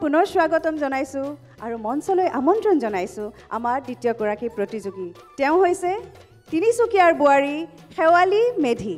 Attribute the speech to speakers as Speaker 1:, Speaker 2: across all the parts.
Speaker 1: পুনৰ স্বাগতম জনাইছোঁ আৰু মঞ্চলৈ আমন্ত্ৰণ জনাইছোঁ আমাৰ দ্বিতীয়গৰাকী প্ৰতিযোগী। তেওঁ হৈছে তিনিচুকীয়াৰ বোৱাৰী শেৱালী মেধি।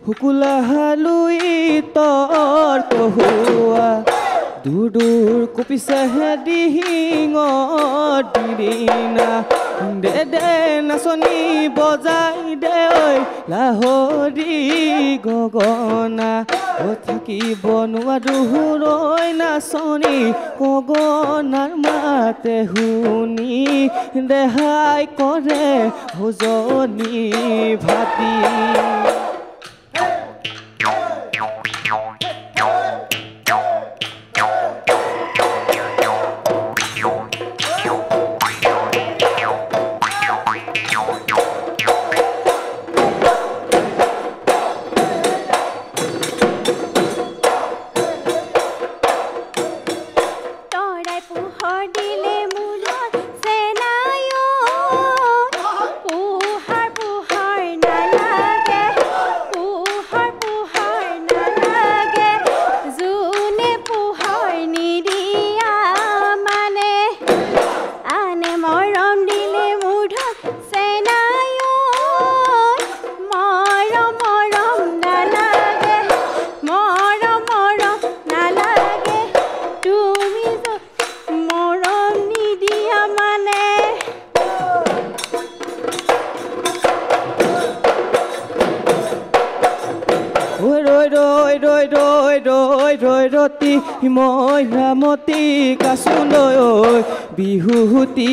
Speaker 2: হুকুলা হালুই তৰ কহুৱা দূৰ দূৰ কপিছে দিহিঙৰ দিৰিনা দে দে নাচনি বজাই দে ঐ লাহৰি গগনা ও থাকিব নোৱাৰো নাচনি গগনাৰ মাতে শুনি দেহাই কৰে ভোজনী ভাতি ৰতি মইনামতি কাচুলৈ বিহুতি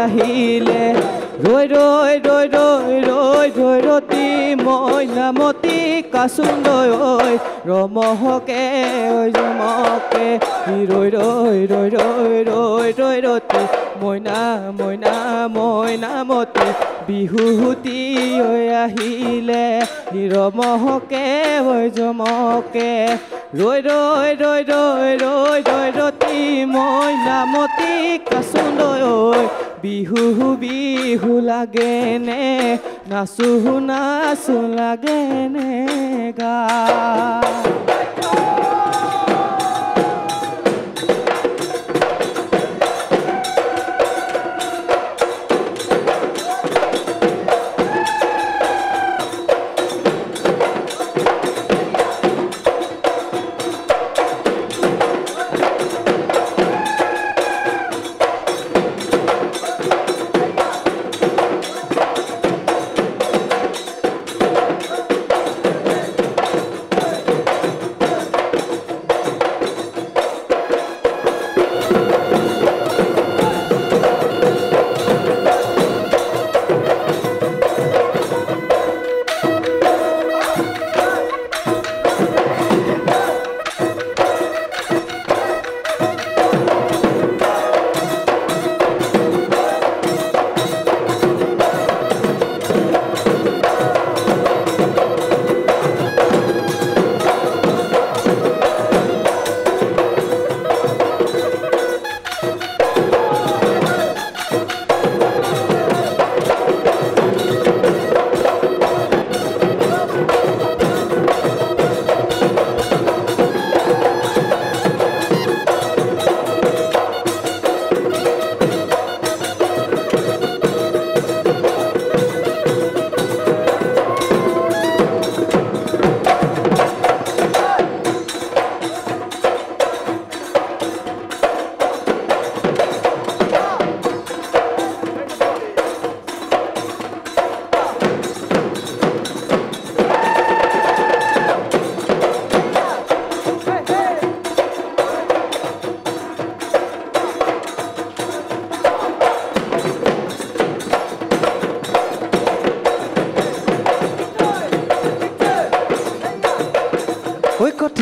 Speaker 2: আহিলে ৰৈ ৰৈ ৰৈ ৰৈ ৰৈ ৰৈ ৰতি মইনামতি কাচুলৈ ৰমহকে জমকে ৰৈ ৰৈ ৰৈ ৰৈ ৰৈ ৰৈ ৰতি মইনা মইনা মইনামতি বিহুতি আহিলে ৰমহকে জমকে ৰৈ ৰৈ ৰৈ ৰৈ ৰৈ ৰৈ ৰতি মইনামতি কাচুলৈ বিহু বিহু লাগেনে নাচু নাচু লাগেনে গা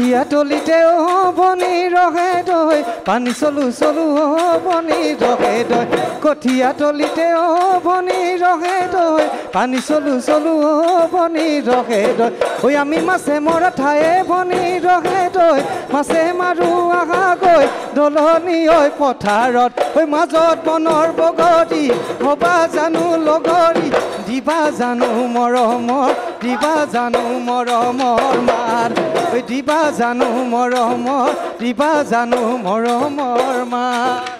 Speaker 2: কঠীয়া তলিতে বনি ৰহে দৈ পানী চলো চলো বনি ৰহে দৈ কঠীয়া তলিতে বনি ৰহে দৈ পানী চলো চলো বনি ৰহে দৈ ঐ আমি মাছে মৰা ঠায়ে বনি ৰহে দৈ মাছে মাৰো আহাগৈ দলনি ঐ পথাৰত ঐ মাজত বনৰ বগৰী হবা জানো লগৰী দিবা জানো মৰমৰ দিবা জানো মৰমৰ মাৰ ঐ দিবা জানো মৰমৰ দিবা জানো মৰমৰ মাৰ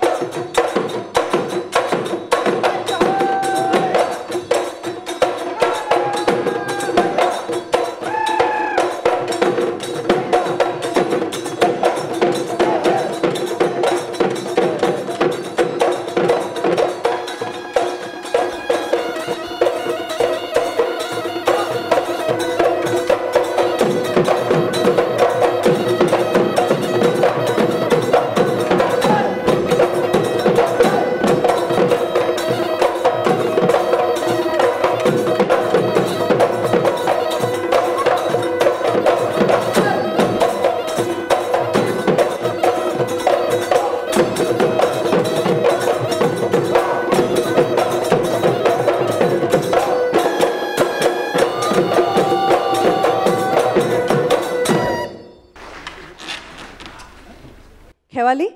Speaker 1: শেৱালি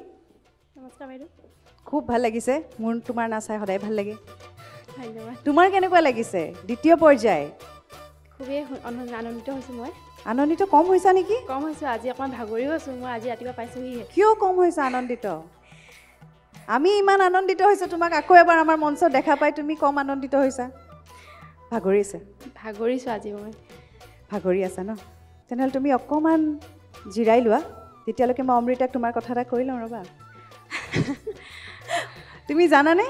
Speaker 3: নমস্কাৰ বাইদেউ
Speaker 1: খুব ভাল লাগিছে মোৰ তোমাৰ নাচ চাই সদায় ভাল লাগে
Speaker 3: ধন্যবাদ
Speaker 1: তোমাৰ কেনেকুৱা লাগিছে দ্বিতীয় পৰ্যায়
Speaker 3: খুবেই আনন্দিত হৈছোঁ মই
Speaker 1: আনন্দিত কম হৈছা নেকি
Speaker 3: কম হৈছোঁ আজি অকণমান ভাগৰিও আছোঁ মই আজি ৰাতিপুৱা পাইছোঁহিহে
Speaker 1: কিয় কম হৈছা আনন্দিত আমি ইমান আনন্দিত হৈছোঁ তোমাক আকৌ এবাৰ আমাৰ মঞ্চত দেখা পাই তুমি কম আনন্দিত হৈছা ভাগৰিছে
Speaker 3: ভাগৰিছোঁ আজি মই
Speaker 1: ভাগৰি আছা ন তেনেহ'লে তুমি অকণমান জিৰাই লোৱা তেতিয়ালৈকে মই অমৃতাক তোমাৰ কথা এটা কৈ লওঁ ৰ'বা তুমি জানানে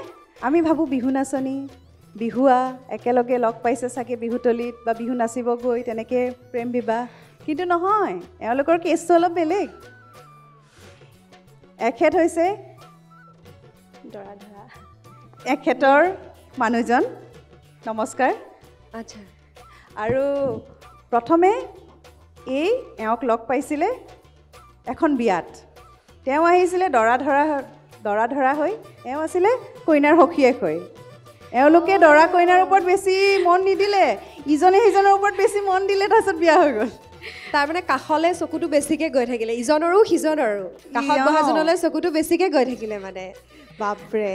Speaker 1: আমি ভাবোঁ বিহু নাচনী বিহুৱা একেলগে লগ পাইছে চাগে বিহুতলিত বা বিহু নাচিব গৈ তেনেকৈ প্ৰেম বিবাহ কিন্তু নহয় এওঁলোকৰ কেছটো অলপ বেলেগ এখেত হৈছে
Speaker 3: দৰা ধৰা
Speaker 1: এখেতৰ মানুহজন নমস্কাৰ
Speaker 3: আচ্ছা
Speaker 1: আৰু প্ৰথমে এওঁক লগ পাইছিলে এখন বিয়াত তেওঁ আহিছিলে দৰা ধৰা হৈ এওঁ আছিলে কইনাৰ সখীয়েক হৈ এওঁলোকে দৰা কইনাৰ ওপৰত বেছি মন নিদিলে ইজনে সিজনৰ ওপৰত বেছি মন দিলে তাৰপিছত বিয়া হৈ গ'ল
Speaker 4: তাৰমানে কাষলৈ চকুটো বেছিকৈ গৈ থাকিলে ইজনৰো সিজনৰো কাষত বহাজনলৈ চকুটো বেছিকৈ গৈ থাকিলে মানে বাপৰে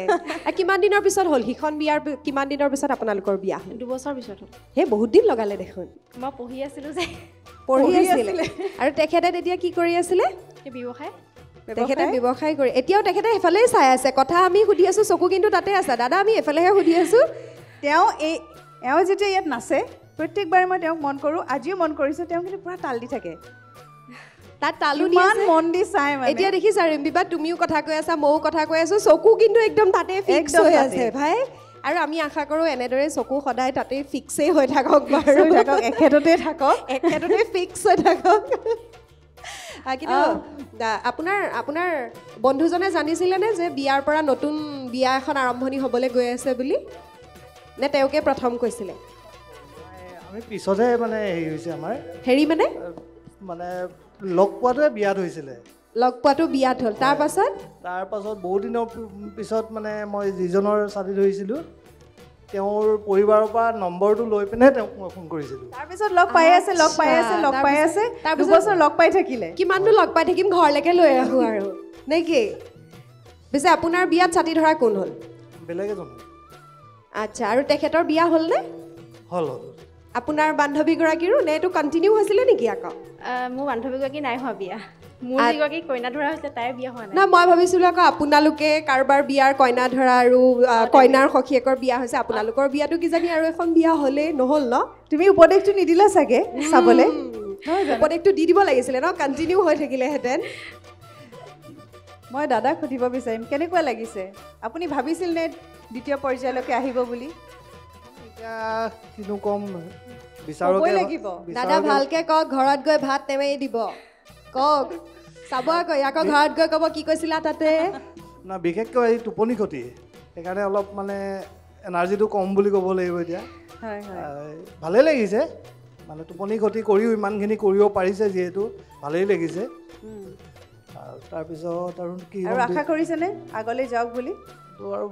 Speaker 4: কিমান দিনৰ পিছত হ'ল সিখন বিয়াৰ কিমান দিনৰ পিছত আপোনালোকৰ বিয়া হ'ল
Speaker 3: 2 বছৰ পিছত হ'ল
Speaker 4: সেই বহুত দিন লগালে দেখোন
Speaker 3: মই পঢ়ি আছিলোঁ যে
Speaker 4: পঢ়ি আছিলে আৰু তেখেতে তেতিয়া কি কৰি আছিলে
Speaker 3: এই ব্যৱসায়
Speaker 4: তেখেতে ব্যৱসায় কৰি এতিয়াও তেখেতে সেইফালেই চাই আছে কথা আমি সুধি আছোঁ চকু কিন্তু তাতে আছে দাদা আমি এফালেহে সুধি আছোঁ
Speaker 1: এওঁ যেতিয়া ইয়াত নাচে প্ৰত্যেকবাৰে মই তেওঁক মন কৰোঁ আজিও মন কৰিছোঁ তেওঁ কিন্তু পুৰা তাল দি থাকে
Speaker 4: তাত তালু
Speaker 1: ইমান মন দি চাই মানে
Speaker 4: এতিয়া দেখিছা ৰিম্বিবা তুমিও কথা কৈ আছা ময়ো কথা কৈ আছোঁ চকু কিন্তু একদম তাতে ফিক্স হৈ আছে ভাই আৰু আমি আশা কৰোঁ এনেদৰে চকু সদায় তাতে ফিক্সেই হৈ থাকক বাৰু
Speaker 1: এখেততে থাকক
Speaker 4: এখেততে ফিক্স হৈ থাকক কিন্তু আপোনাৰ বন্ধুজনে জানিছিলেনে যে বিয়াৰ পৰা নতুন বিয়া এখন আৰম্ভণি হ'বলৈ গৈ আছে বুলি নে তেওঁকে প্ৰথম কৈছিলে
Speaker 5: আমি পিছতহে মানে হেৰি হৈছে আমাৰ
Speaker 4: হেৰি
Speaker 5: মানে লগ পোৱাটোৱে বিয়াত হৈছিলে
Speaker 4: লগ পোৱাটো বিয়াত হ'ল তাৰপাছত
Speaker 5: বহুত দিনৰ পিছত মানে মই যিজনৰ ছাতি ধৰিছিলোঁ তেওঁৰ পৰিবাৰৰ পৰা নম্বৰটো লৈ পিনে তেওঁক মই ফোন কৰিছিলোঁ
Speaker 1: তাৰপিছত লগ পাই আছে 2 বছৰ লগ পাই থাকিলে
Speaker 4: কিমাননো লগ পাই থাকিম ঘৰলৈকে লৈ আহোঁ আৰু নে কি পিছে আপোনাৰ বিয়াত ছাতি ধৰা কোন হ'ল
Speaker 5: বেলেগ এজন
Speaker 4: আচ্ছা আৰু তেখেতৰ বিয়া হ'লনে
Speaker 5: হ'ল
Speaker 4: আপোনাৰ বান্ধৱীগৰাকীৰো নে এইটো কণ্টিনিউ হৈছিলে নেকি আকৌ
Speaker 3: মোৰ বান্ধৱীগৰাকী নাই হোৱা বিয়া মোৰ যিগৰাকী কইনা ধৰা হৈছে তাইৰ বিয়া হোৱা নাই
Speaker 4: না মই ভাবিছিলোঁ আকৌ আপোনালোকে কাৰোবাৰ বিয়াৰ কইনা ধৰা আৰু কইনাৰ সখীয়েকৰ বিয়া হৈছে আপোনালোকৰ বিয়াটো কিজানি আৰু এখন বিয়া হ'লেই নহ'ল ন
Speaker 1: তুমি উপদেশটো নিদিলা চাগে চাবলৈ
Speaker 4: উপদেশটো দি দিব লাগিছিলে ন কণ্টিনিউ হৈ থাকিলেহেঁতেন
Speaker 1: মই দাদাক সুধিব বিচাৰিম কেনেকুৱা লাগিছে আপুনি ভাবিছিল নে দ্বিতীয় পৰ্যায়লৈকে আহিব বুলি
Speaker 5: এতিয়া কিনো কম
Speaker 1: ক'বই লাগিব
Speaker 4: দাদা ভালকৈ কওক ঘৰত গৈ ভাত নেমেৰি দিব কওক চাব আকৌ ঘৰত গৈ ক'ব কি কৈছিলা তাতে
Speaker 5: না বিশেষকৈ এই টোপনি ক্ষতি সেইকাৰণে অলপ মানে এনাৰ্জিটো কম বুলি ক'ব লাগিব এতিয়া
Speaker 1: হয়
Speaker 5: ভালেই লাগিছে মানে টোপনি ক্ষতি কৰিও ইমানখিনি কৰিব পাৰিছে যিহেতু ভালেই লাগিছে আৰু তাৰপিছত আৰু কি
Speaker 1: আৰু আশা কৰিছেনে আগলৈ যাওক বুলি?
Speaker 5: তো আৰু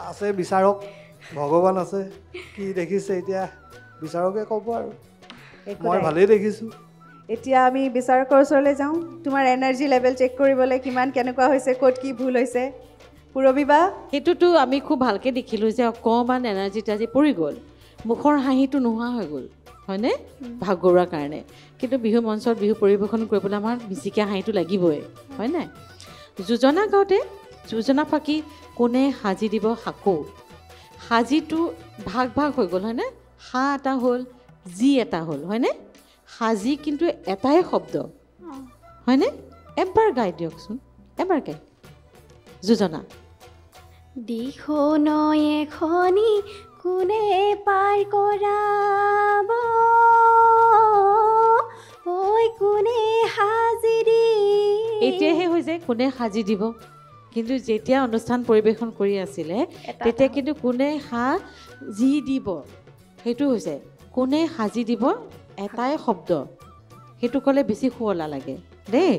Speaker 5: আছে বিচাৰক, ভগৱান আছে, কি দেখিছে এতিয়া বিচাৰকে ক'ব আৰু
Speaker 1: একো
Speaker 5: মই
Speaker 1: নাই।
Speaker 5: ভালেই দেখিছোঁ।
Speaker 1: এতিয়া আমি বিচাৰকৰ ওচৰলৈ যাওঁ, তোমাৰ এনাৰ্জি লেভেল চেক কৰিবলৈ কিমান কেনেকুৱা হৈছে, ক'ত কি ভুল হৈছে। পুৰবী বা
Speaker 6: সেইটোতো আমি খুব ভালকৈ দেখিলোঁ যে অকণমান এনাৰ্জিটো আজি পৰি গ'ল, মুখৰ হাঁহিটো নোহোৱা হৈ গ'ল, হয়নে? ভাগৰুৱাৰ কাৰণে। কিন্তু বিহু মঞ্চত বিহু পৰিৱেশন কৰিবলৈ আমাৰ বেছিকৈ হাঁহিটো লাগিবই, হয় নাই? যোজনা গাওঁতে যোজনা ফাকি কোনে সাজি দিব সাকো, সাজিটো ভাগ ভাগ হৈ গ'ল, হয়নে? সা এটা হ'ল, যি এটা হ'ল, হয়নে? সাজি কিন্তু এটাই শব্দ, হয়নে? এবাৰ গাই দিয়কচোন, এবাৰ গাই যোজনা।
Speaker 3: দিশোনয় এখনি কোনে পাৰ কৰাব, ঐ কোনে সাজি দি।
Speaker 6: এতিয়াহে হৈ যায় কোনে সাজি দিব, কিন্তু যেতিয়া অনুষ্ঠান পৰিৱেশন কৰি আছিলে তেতিয়া কিন্তু কোনে সাজি দিব সেইটো হৈছে কোনে সাজি দিব এটাই শব্দ, সেইটো ক'লে বেছি শুৱলা লাগে দেই।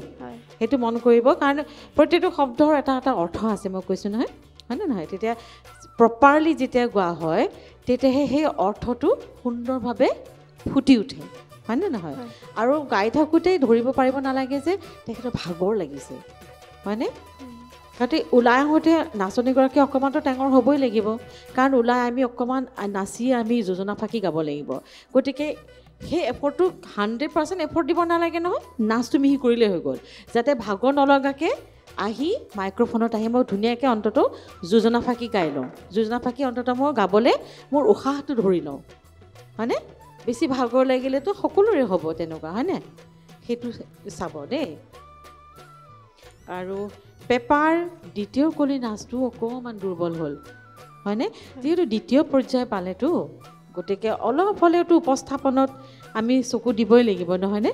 Speaker 6: সেইটো মন কৰিব, কাৰণ প্ৰত্যেকটো শব্দৰ এটা এটা অৰ্থ আছে, মই কৈছোঁ নহয়, হয়নে নহয়? তেতিয়া প্ৰপাৰলি যেতিয়া গোৱা হয় তেতিয়াহে সেই অৰ্থটো সুন্দৰভাৱে ফুটি উঠে, হয়নে নহয়? আৰু গাই থাকোঁতেই ধৰিব পাৰিব নালাগে যে তেখেতৰ ভাগৰ লাগিছে, হয়নে? গতিকে ওলাই আহোঁতে নাচনীগৰাকী অকণমানতো টেঙৰ হ'বই লাগিব, কাৰণ ওলাই আমি অকণমান নাচি আমি যোজনা ফাঁকি গাব লাগিব। গতিকে সেই এফৰ্টটো 100% এফৰ্ট দিব নালাগে নহয়, নাচটো মিহি কৰিলেই হৈ গ'ল, যাতে ভাগৰ নলগাকৈ আহি মাইক্ৰফোনত আহি মই ধুনীয়াকৈ অন্ততঃ যোজনা ফাঁকি গাই লওঁ, যোজনা ফাঁকি অন্ততঃ মই গাবলৈ মোৰ উশাহটো ধৰি লওঁ, হয়নে? বেছি ভাগৰ লাগিলেতো সকলোৰে হ'ব তেনেকুৱা, হয়নে? সেইটো চাব দেই। আৰু পেপাৰ দ্বিতীয় কলি নাচটো অকণমান দুৰ্বল হ'ল, হয়নে? যিহেতু দ্বিতীয় পৰ্যায় পালেতো, গতিকে অলপ হ'লেওতো উপস্থাপনত আমি চকু দিবই লাগিব, নহয়নে?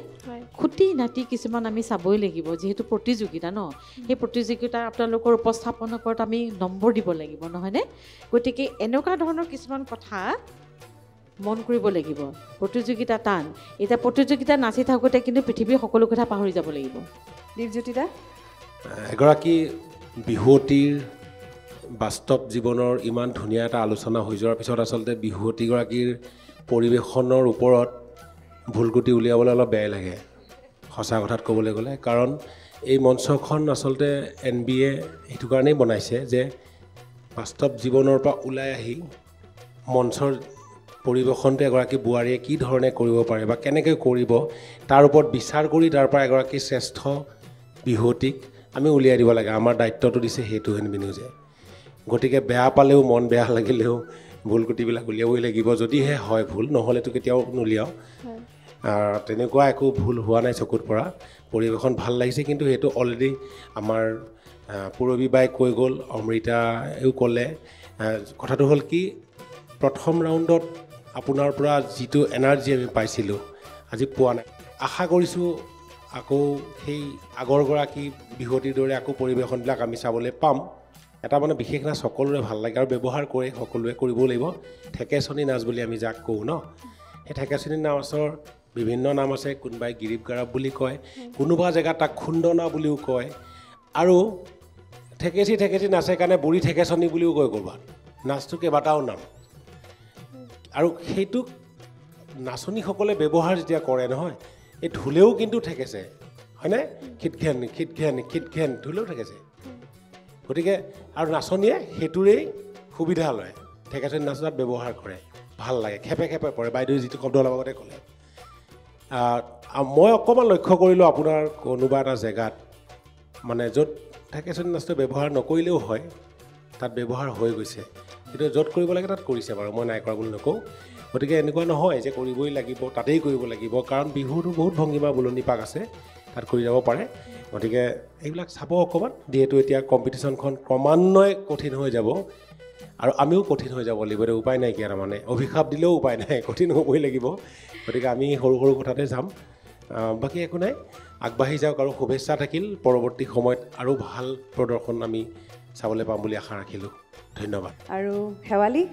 Speaker 6: খুটি নাটি কিছুমান আমি চাবই লাগিব, যিহেতু প্ৰতিযোগিতা ন, সেই প্ৰতিযোগিতা আপোনালোকৰ উপস্থাপনৰ ওপৰত আমি নম্বৰ দিব লাগিব, নহয়নে? গতিকে এনেকুৱা ধৰণৰ কিছুমান কথা মন কৰিব লাগিব। প্ৰতিযোগিতা টান, এতিয়া প্ৰতিযোগিতা নাচি থাকোঁতে কিন্তু পৃথিৱীৰ সকলো কথা পাহৰি যাব লাগিব।
Speaker 1: দীপজ্যোতিদা,
Speaker 7: এগৰাকী বিহুৱতীৰ বাস্তৱ জীৱনৰ ইমান ধুনীয়া এটা আলোচনা হৈ যোৱাৰ পিছত আচলতে বিহুৱতীগৰাকীৰ পৰিৱেশনৰ ওপৰত ভুলকুটি উলিয়াবলৈ অলপ বেয়া লাগে, সঁচা কথাত ক'বলৈ গ'লে। কাৰণ এই মঞ্চখন আচলতে NBA সেইটো কাৰণেই বনাইছে যে বাস্তৱ জীৱনৰ পৰা ওলাই আহি মঞ্চৰ পৰিৱেশনটো এগৰাকী বোৱাৰীয়ে কি ধৰণে কৰিব পাৰে বা কেনেকৈ কৰিব তাৰ ওপৰত বিচাৰ কৰি তাৰ পৰা এগৰাকী শ্ৰেষ্ঠ বিহুৱতীক আমি উলিয়াই দিব লাগে। আমাৰ দায়িত্বটো দিছে সেইটো এনবি নিউজে। গতিকে বেয়া পালেও মন বেয়া লাগিলেও ভুলকুটিবিলাক উলিয়াবই লাগিব, যদিহে হয় ভুল, নহ'লেতো কেতিয়াও নুলিয়াওঁ। তেনেকুৱা একো ভুল হোৱা নাই চকুত পৰা, পৰিৱেশন ভাল লাগিছে। কিন্তু সেইটো অলৰেডি আমাৰ পুৰবী বাই কৈ গ'ল, অমৃতায়ো ক'লে। কথাটো হ'ল কি, প্ৰথম ৰাউণ্ডত আপোনাৰ পৰা যিটো এনাৰ্জি আমি পাইছিলোঁ আজি পোৱা নাই। আশা কৰিছোঁ আকৌ সেই আগৰগৰাকী বিহুৱতীৰ দৰে আকৌ পৰিৱেশনবিলাক আমি চাবলৈ পাম। এটা মানে বিশেষ নাচ সকলোৰে ভাল লাগে আৰু ব্যৱহাৰ কৰে, সকলোৱে কৰিবও লাগিব। ঠেকেচনি নাচ বুলি আমি যাক কওঁ ন, সেই ঠেকেচনি নাচৰ বিভিন্ন নাম আছে, কোনোবাই গিৰিপ গাৰাপ বুলি কয়, কোনোবা জেগাত তাক খুন্দনা বুলিও কয়, আৰু ঠেকেচি ঠেকেচি নাচে কাৰণে বুঢ়ী ঠেকেচনি বুলিও কয় ক'ৰবাত। নাচটো কেইবাটাও নাম, আৰু সেইটোক নাচনীসকলে ব্যৱহাৰ যেতিয়া কৰে নহয়, এই ঢোলেও কিন্তু ঠেকেছে, হয়নে? খিটখেন খিটখেন খিটখেন ঢোলেও ঠেকেছে। গতিকে আৰু নাচনীয়ে সেইটোৰেই সুবিধা লয়, ঠেকেচনি নাচত ব্যৱহাৰ কৰে, ভাল লাগে, খেপে খেপে পৰে। বাইদেৱে যিটো শব্দ অলপ আগতে ক'লে, মই অকণমান লক্ষ্য কৰিলোঁ আপোনাৰ কোনোবা এটা জেগাত মানে য'ত ঠেকেচনি নাচটো ব্যৱহাৰ নকৰিলেও হয়, তাত ব্যৱহাৰ হৈ গৈছে। কিন্তু য'ত কৰিব লাগে তাত কৰিছে বাৰু, মই নাই কৰা বুলি নকওঁ। গতিকে এনেকুৱা নহয় যে কৰিবই লাগিব, তাতেই কৰিব লাগিব, কাৰণ বিহুটো বহুত ভংগীমা বুলনি পাক আছে, তাত কৰি যাব পাৰে। গতিকে এইবিলাক চাব অকণমান, যিহেতু এতিয়া কম্পিটিশ্যনখন ক্ৰমান্বয়ে কঠিন হৈ যাব আৰু আমিও কঠিন হৈ যাব লাগিব, এতিয়া উপায় নাইকিয়া। তাৰমানে অভিশাপ দিলেও উপায় নাই, কঠিন হ'বই লাগিব। গতিকে আমি সৰু সৰু কথাতে যাম, বাকী একো নাই, আগবাঢ়ি যাওক আৰু শুভেচ্ছা থাকিল। পৰৱৰ্তী সময়ত আৰু ভাল প্ৰদৰ্শন আমি চাবলৈ পাম বুলি আশা ৰাখিলোঁ। ধন্যবাদ।
Speaker 1: আৰু শেৱালী,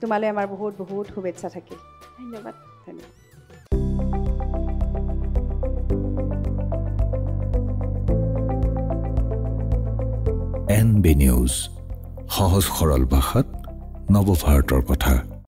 Speaker 1: তোমালৈ আমাৰ বহুত বহুত শুভেচ্ছা থাকিল।
Speaker 3: ধন্যবাদ।
Speaker 1: ধন্যবাদ।
Speaker 8: NB নিউজ, সহজ সৰল ভাষাত নৱভাৰতৰ কথা।